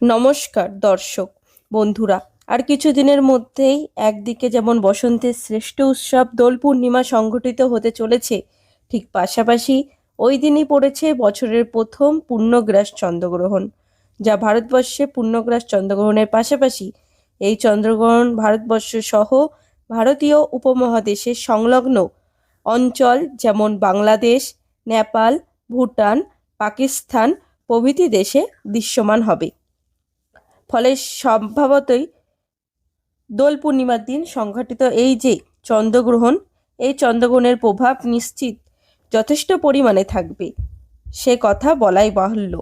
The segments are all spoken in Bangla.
নমস্কার দর্শক বন্ধুরা। আর কিছুদিনের মধ্যেই একদিকে যেমন বসন্তের শ্রেষ্ঠ উৎসব দোল পূর্ণিমা সংঘটিত হতে চলেছে, ঠিক পাশাপাশি ওই দিনই পড়েছে বছরের প্রথম পূর্ণগ্রাস চন্দ্রগ্রহণ, যা ভারতবর্ষে পূর্ণগ্রাস চন্দ্রগ্রহণের পাশাপাশি এই চন্দ্রগ্রহণ ভারতবর্ষ সহ ভারতীয় উপমহাদেশের সংলগ্ন অঞ্চল যেমন বাংলাদেশ, নেপাল, ভুটান, পাকিস্তান প্রভৃতি দেশে দৃশ্যমান হবে। ফলে সম্ভবতই দোল পূর্ণিমার দিন সংঘটিত এই যে চন্দ্রগ্রহণ, এই চন্দ্রগ্রহণের প্রভাব নিশ্চিত যথেষ্ট পরিমাণে থাকবে, সে কথা বলাই বাহুল্য।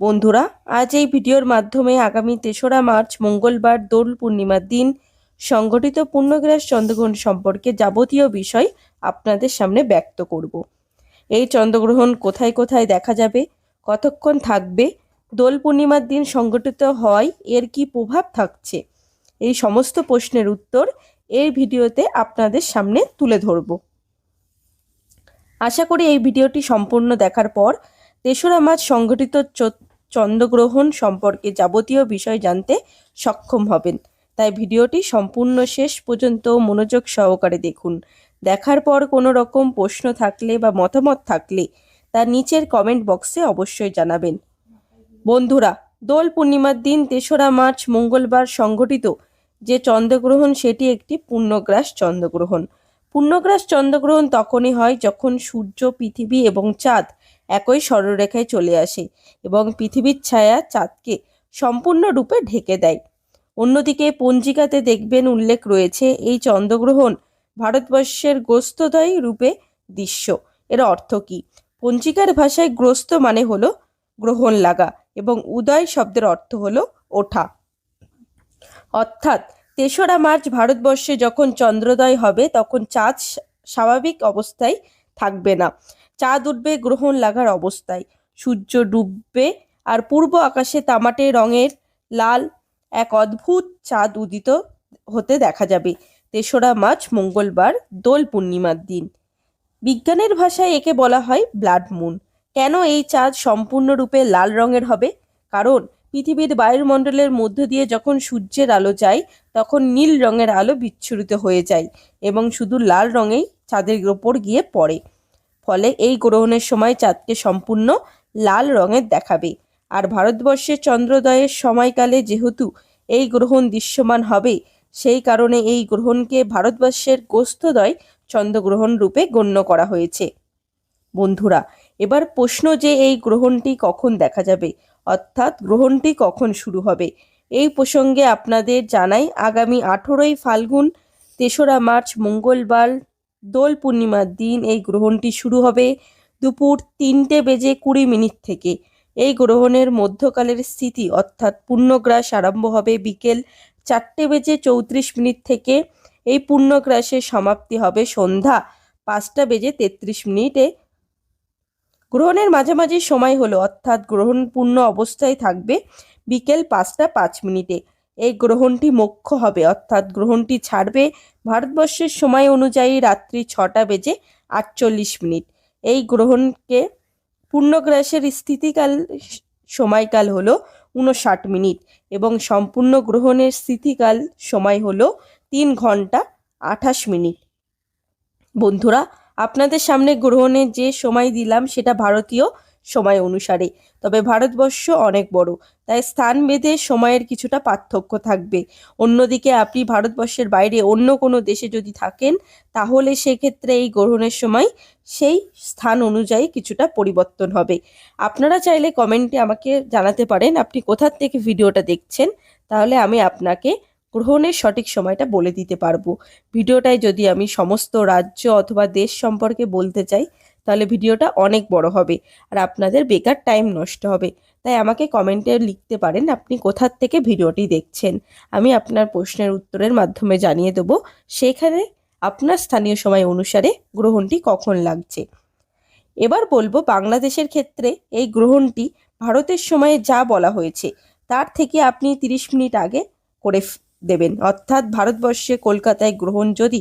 বন্ধুরা, আজ এই ভিডিওর মাধ্যমে আগামী ৩রা মার্চ মঙ্গলবার দোল পূর্ণিমার দিন সংঘটিত পূর্ণগ্রাস চন্দ্রগ্রহণ সম্পর্কে যাবতীয় বিষয় আপনাদের সামনে ব্যক্ত করব। এই চন্দ্রগ্রহণ কোথায় কোথায় দেখা যাবে, কতক্ষণ থাকবে, দোল পূর্ণিমার দিন সংঘটিত হয় এর কি প্রভাব থাকছে, এই সমস্ত প্রশ্নের উত্তর এই ভিডিওতে আপনাদের সামনে তুলে ধরব। আশা করি এই ভিডিওটি সম্পূর্ণ দেখার পর ৩রা মার্চ সংঘটিত চন্দ্রগ্রহণ সম্পর্কে যাবতীয় বিষয় জানতে সক্ষম হবেন। তাই ভিডিওটি সম্পূর্ণ শেষ পর্যন্ত মনোযোগ সহকারে দেখুন। দেখার পর কোনো রকম প্রশ্ন থাকলে বা মতামত থাকলে তা নিচের কমেন্ট বক্সে অবশ্যই জানাবেন। বন্ধুরা, দোল পূর্ণিমার দিন ৩রা মার্চ মঙ্গলবার সংঘটিত যে চন্দ্রগ্রহণ সেটি একটি পূর্ণগ্রাস চন্দ্রগ্রহণ। পূর্ণগ্রাস চন্দ্রগ্রহণ তখনই হয় যখন সূর্য, পৃথিবী এবং চাঁদ একই সরলরেখায় চলে আসে এবং পৃথিবীর ছায়া চাঁদকে সম্পূর্ণরূপে ঢেকে দেয়। অন্যদিকে পঞ্জিকাতে দেখবেন উল্লেখ রয়েছে এই চন্দ্রগ্রহণ ভারতবর্ষের গ্রস্তোদয় রূপে দৃশ্য। এর অর্থ কী? পঞ্জিকার ভাষায় গ্রস্ত মানে হলো গ্রহণ লাগা এবং উদয় শব্দের অর্থ হলো ওঠা। অর্থাৎ ৩রা মার্চ ভারতবর্ষে যখন চন্দ্রোদয় হবে তখন চাঁদ স্বাভাবিক অবস্থায় থাকবে না, চাঁদ উঠবে গ্রহণ লাগার অবস্থায়, সূর্য ডুববে আর পূর্ব আকাশে তামাটে রঙের লাল এক অদ্ভুত চাঁদ উদিত হতে দেখা যাবে ৩রা মার্চ মঙ্গলবার দোল পূর্ণিমার দিন। বিজ্ঞানের ভাষায় একে বলা হয় ব্লাড মুন। কেন এই চাঁদ সম্পূর্ণরূপে লাল রঙের হবে? কারণ পৃথিবীর বায়ুমণ্ডলের মধ্য দিয়ে যখন সূর্যের আলো যায় তখন নীল রঙের আলো বিচ্ছুরিত হয়ে যায় এবং শুধু লাল রঙেই চাঁদের ওপর গিয়ে পড়ে। ফলে এই গ্রহণের সময় চাঁদকে সম্পূর্ণ লাল রঙের দেখাবে। আর ভারতবর্ষের চন্দ্রোদয়ের সময়কালে যেহেতু এই গ্রহণ দৃশ্যমান হবে, সেই কারণে এই গ্রহণকে ভারতবর্ষের গ্রস্তোদয় চন্দ্রগ্রহণ রূপে গণ্য করা হয়েছে। বন্ধুরা, এবার প্রশ্ন যে এই গ্রহণটি কখন দেখা যাবে, অর্থাৎ গ্রহণটি কখন শুরু হবে, এই প্রসঙ্গে আপনাদের জানাই আগামী 18ই ফাল্গুন ৩রা মার্চ মঙ্গলবার দোল পূর্ণিমার দিন এই গ্রহণটি শুরু হবে দুপুর 3:20 থেকে। এই গ্রহণের মধ্যকালের স্থিতি অর্থাৎ পূর্ণগ্রাস আরম্ভ হবে বিকেল 4:34 থেকে। এই পূর্ণগ্রাসের সমাপ্তি হবে সন্ধ্যা 5:33। গ্রহণের মাঝামাঝি সময় হলো অর্থাৎ গ্রহণ পূর্ণ অবস্থায় থাকবে বিকেল 5:05। এই গ্রহণটি মোক্ষ হবে অর্থাৎ গ্রহণটি ছাড়বে ভারতবর্ষের সময় অনুযায়ী রাত্রি 6:48। এই গ্রহণকে পূর্ণগ্রাসের স্থিতিকাল সময়কাল হলো 59 মিনিট এবং সম্পূর্ণ গ্রহণের স্থিতিকাল সময় হলো 3 ঘন্টা 28 মিনিট। বন্ধুরা, আপনাদের সামনে গ্রহণের যে সময় দিলাম সেটা ভারতীয় সময় অনুসারে, তবে ভারতবর্ষ অনেক বড়, তাই স্থানভেদে সময়ের কিছুটা পার্থক্য থাকবে। অন্যদিকে আপনি ভারতবর্ষের বাইরে অন্য কোনো দেশে যদি থাকেন তাহলে সেক্ষেত্রে এই গ্রহণের সময় সেই স্থান অনুযায়ী কিছুটা পরিবর্তন হবে। আপনারা চাইলে কমেন্টে আমাকে জানাতে পারেন আপনি কোথা থেকে ভিডিওটা দেখছেন, তাহলে আমি আপনাকে গ্রহণের সঠিক সময়টা বলে দিতে পারবো। ভিডিওটায় যদি আমি সমস্ত রাজ্য অথবা দেশ সম্পর্কে বলতে চাই তাহলে ভিডিওটা অনেক বড় হবে আর আপনাদের বেকার টাইম নষ্ট হবে। তাই আমাকে কমেন্টে লিখতে পারেন আপনি কোথা থেকে ভিডিওটি দেখছেন, আমি আপনার প্রশ্নের উত্তরের মাধ্যমে জানিয়ে দেবো সেখানে আপনার স্থানীয় সময় অনুসারে গ্রহণটি কখন লাগছে। এবার বলবো বাংলাদেশের ক্ষেত্রে এই গ্রহণটি ভারতের সময়ে যা বলা হয়েছে তার থেকে আপনি 30 মিনিট আগে করে দেবেন। অর্থাৎ ভারতবর্ষে কলকাতায় গ্রহণ যদি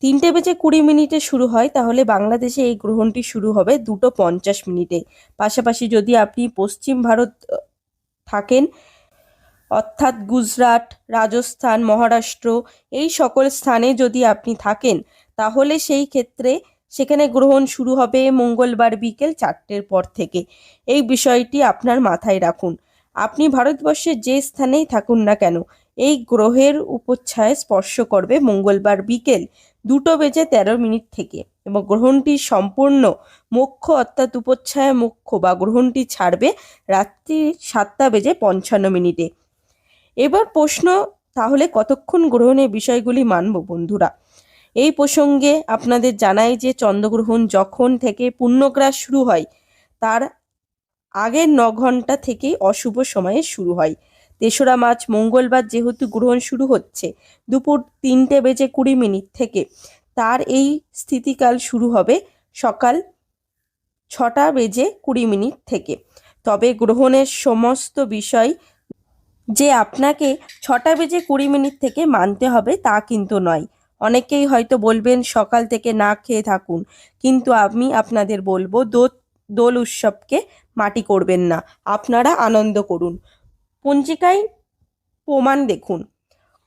3:20 শুরু হয় তাহলে বাংলাদেশে এই গ্রহণটি শুরু হবে 2:50। পাশাপাশি যদি আপনি পশ্চিম ভারত থাকেন, অর্থাৎ গুজরাট, রাজস্থান, মহারাষ্ট্র এই সকল স্থানে যদি আপনি থাকেন, তাহলে সেই ক্ষেত্রে সেখানে গ্রহণ শুরু হবে মঙ্গলবার বিকেল 4টের পর থেকে। এই বিষয়টি আপনার মাথায় রাখুন। আপনি ভারতবর্ষের যে স্থানেই থাকুন না কেন, এই গ্রহের উপচ্ছায়া স্পর্শ করবে মঙ্গলবার বিকেল 2:13 থেকে, এবং গ্রহণটি সম্পূর্ণ মোক্ষ অর্থাৎ উপচ্ছায়া মোক্ষ বা গ্রহণটি ছাড়বে রাত্রি 7:55। এবার প্রশ্ন, তাহলে কতক্ষণ গ্রহণের বিষয়গুলি মানব বন্ধুরা? এই প্রসঙ্গে আপনাদের জানাই যে চন্দ্রগ্রহণ যখন থেকে পূর্ণগ্রাস শুরু হয় তার আগের 9 ঘন্টা থেকেই অশুভ সময়ে শুরু হয়। 3রা মার্চ মঙ্গলবার যেহেতু গ্রহণ শুরু হচ্ছে দুপুর 3:20 থেকে, তার এই স্থিতিকাল শুরু হবে সকাল 6:20 থেকে। তবে গ্রহণের সমস্ত বিষয় যে আপনাকে 6:20 থেকে মানতে হবে তা কিন্তু নয়। অনেকেই হয়তো বলবেন সকাল থেকে না খেয়ে থাকুন, কিন্তু আমি আপনাদের বলবো দোল উৎসবকে মাটি করবেন না, আপনারা আনন্দ করুন। পঞ্জিকায় প্রমাণ দেখুন,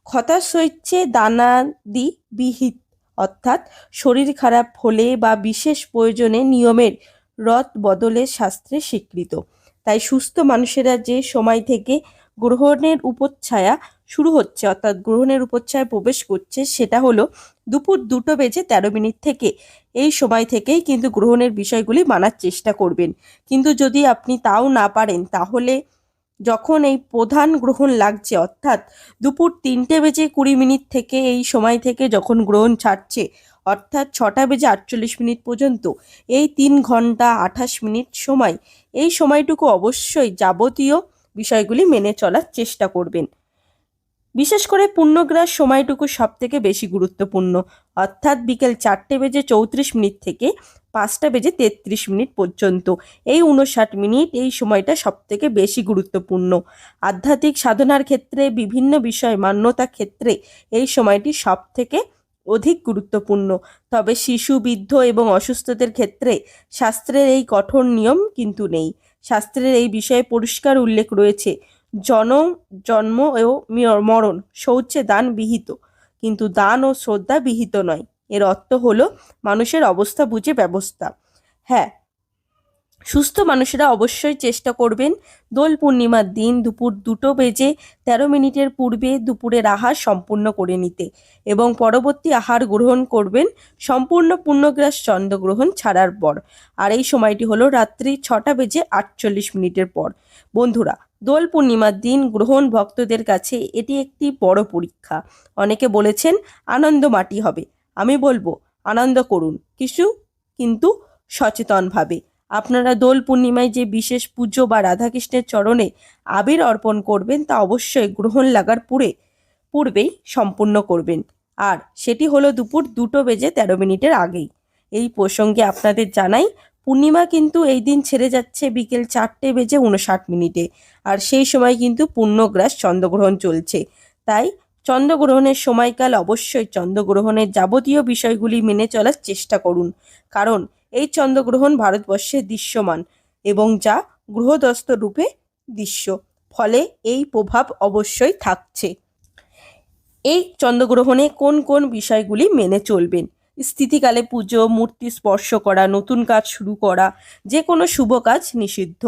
ক্ষতাশৈত্যে দানাদি বিহিত, অর্থাৎ শরীর খারাপ হলে বা বিশেষ প্রয়োজনে নিয়মের রদ বদলের শাস্ত্রে স্বীকৃত। তাই সুস্থ মানুষেরা যে সময় থেকে গ্রহণের উপচ্ছায়া শুরু হচ্ছে অর্থাৎ গ্রহণের উপচ্ছায়া প্রবেশ করছে সেটা হলো দুপুর 2:13 থেকে। এই সময় থেকেই কিন্তু গ্রহণের বিষয়গুলি মানার চেষ্টা করবেন। কিন্তু যদি আপনি তাও না পারেন, তাহলে যখন এই প্রধান গ্রহণ লাগছে অর্থাৎ দুপুর 3:20 থেকে এই সময় থেকে যখন গ্রহণ ছাড়ছে অর্থাৎ 6:48 পর্যন্ত, এই 3 ঘন্টা 28 মিনিট সময়, এই সময়টুকু অবশ্যই যাবতীয় বিষয়গুলি মেনে চলার চেষ্টা করবেন। বিশেষ করে পূর্ণগ্রাস সময়টুকু সব থেকে বেশি গুরুত্বপূর্ণ, অর্থাৎ বিকেল 4:34 থেকে 5:33 পর্যন্ত। এই 59 মিনিট, এই সময়টা সব থেকে বেশি গুরুত্বপূর্ণ। আধ্যাত্মিক সাধনার ক্ষেত্রে, বিভিন্ন বিষয় মান্যতার ক্ষেত্রে এই সময়টি সব থেকে অধিক গুরুত্বপূর্ণ। তবে শিশু, বৃদ্ধ এবং অসুস্থদের ক্ষেত্রে শাস্ত্রের এই কঠোর নিয়ম কিন্তু নেই। শাস্ত্রের এই বিষয়ে পরিষ্কার উল্লেখ রয়েছে, জন্ম ও মরণ শৌচে দান বিহিত, কিন্তু দান ও শ্রদ্ধা বিহিত নয়। এর অর্থ হলো মানুষের অবস্থা বুঝে ব্যবস্থা। হ্যাঁ, সুস্থ মানুষেরা অবশ্যই চেষ্টা করবেন দোল পূর্ণিমার দিন দুপুর 2:13 পূর্বে দুপুরের আহার সম্পূর্ণ করে নিতে, এবং পরবর্তী আহার গ্রহণ করবেন সম্পূর্ণ পূর্ণগ্রাস চন্দ্রগ্রহণ ছাড়ার পর। আর এই সময়টি হলো রাত্রি 6:48 পর। বন্ধুরা, দোল পূর্ণিমার দিন গ্রহণ ভক্তদের কাছে এটি একটি বড় পরীক্ষা। অনেকে বলেছেন আনন্দ মাটি হবে। আমি বলবো আনন্দ করুন, কিন্তু সচেতনভাবে। আপনারা দোল পূর্ণিমায় যে বিশেষ পুজো বা রাধাকৃষ্ণের চরণে আবির অর্পণ করবেন তা অবশ্যই গ্রহণ লাগার পূর্বেই সম্পূর্ণ করবেন, আর সেটি হলো দুপুর 2:13 আগেই। এই প্রসঙ্গে আপনাদের জানাই, পূর্ণিমা কিন্তু এই দিন ছেড়ে যাচ্ছে বিকেল 4:59, আর সেই সময় কিন্তু পূর্ণগ্রাস চন্দ্রগ্রহণ চলছে। তাই চন্দ্রগ্রহণের সময়কাল অবশ্যই চন্দ্রগ্রহণের যাবতীয় বিষয়গুলি মেনে চলার চেষ্টা করুন, কারণ এই চন্দ্রগ্রহণ ভারতবর্ষে দৃশ্যমান এবং যা গ্রহদস্ত রূপে দৃশ্য, ফলে এই প্রভাব অবশ্যই থাকছে। এই চন্দ্রগ্রহণে কোন কোন বিষয়গুলি মেনে চলবেন? স্থিতিকালে পুজো, মূর্তি স্পর্শ করা, নতুন কাজ শুরু করা, যে কোনো শুভ কাজ নিষিদ্ধ।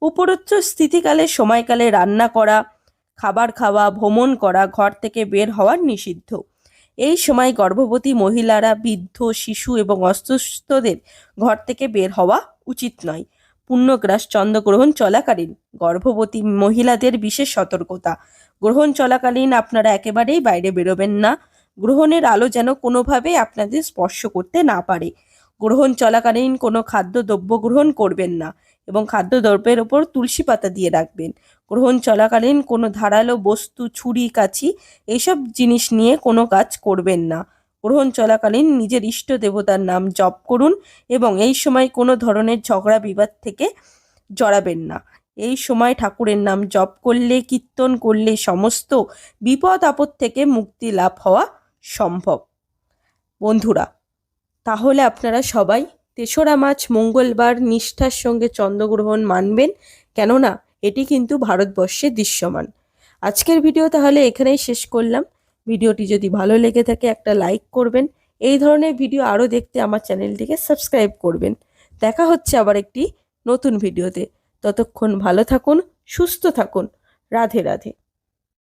উপরোক্ত স্থিতিকালে সময়কালে রান্না করা, খাবার খাওয়া, ভ্রমণ করা, ঘর থেকে বের হওয়া নিষিদ্ধ। এই সময় গর্ভবতী মহিলারা, বৃদ্ধ, শিশু এবং অসুস্থদের ঘর থেকে বের হওয়া উচিত নয়। পূর্ণগ্রাস চন্দ্রগ্রহণ চলাকালীন গর্ভবতী মহিলাদের বিশেষ সতর্কতা, গ্রহণ চলাকালীন আপনারা একেবারেই বাইরে বেরোবেন না। গ্রহণের আলো যেন কোনোভাবেই আপনাদের স্পর্শ করতে না পারে। গ্রহণ চলাকালীন কোনো খাদ্যদ্রব্য গ্রহণ করবেন না, এবং খাদ্যদ্রব্যের ওপর তুলসী পাতা দিয়ে রাখবেন। গ্রহণ চলাকালীন কোনো ধারালো বস্তু, ছুরি, কাঁচি এইসব জিনিস নিয়ে কোনো কাজ করবেন না। গ্রহণ চলাকালীন নিজের ইষ্ট দেবতার নাম জপ করুন, এবং এই সময় কোনো ধরনের ঝগড়া বিবাদ থেকে জড়াবেন না। এই সময় ঠাকুরের নাম জপ করলে, কীর্তন করলে সমস্ত বিপদ আপদ থেকে মুক্তি লাভ হওয়া সম্ভব। বন্ধুরা, তাহলে আপনারা সবাই 3রা মার্চ মঙ্গলবার নিষ্ঠার সঙ্গে চন্দ্রগ্রহণ মানবেন, কেননা এটি কিন্তু ভারতবর্ষে দৃশ্যমান। আজকের ভিডিও তাহলে এখানেই শেষ করলাম। ভিডিওটি যদি ভালো লেগে থাকে একটা লাইক করবেন। এই ধরনের ভিডিও আরও দেখতে আমার চ্যানেলটিকে সাবস্ক্রাইব করবেন। দেখা হচ্ছে আবার একটি নতুন ভিডিওতে। ততক্ষণ ভালো থাকুন, সুস্থ থাকুন। রাধে রাধে।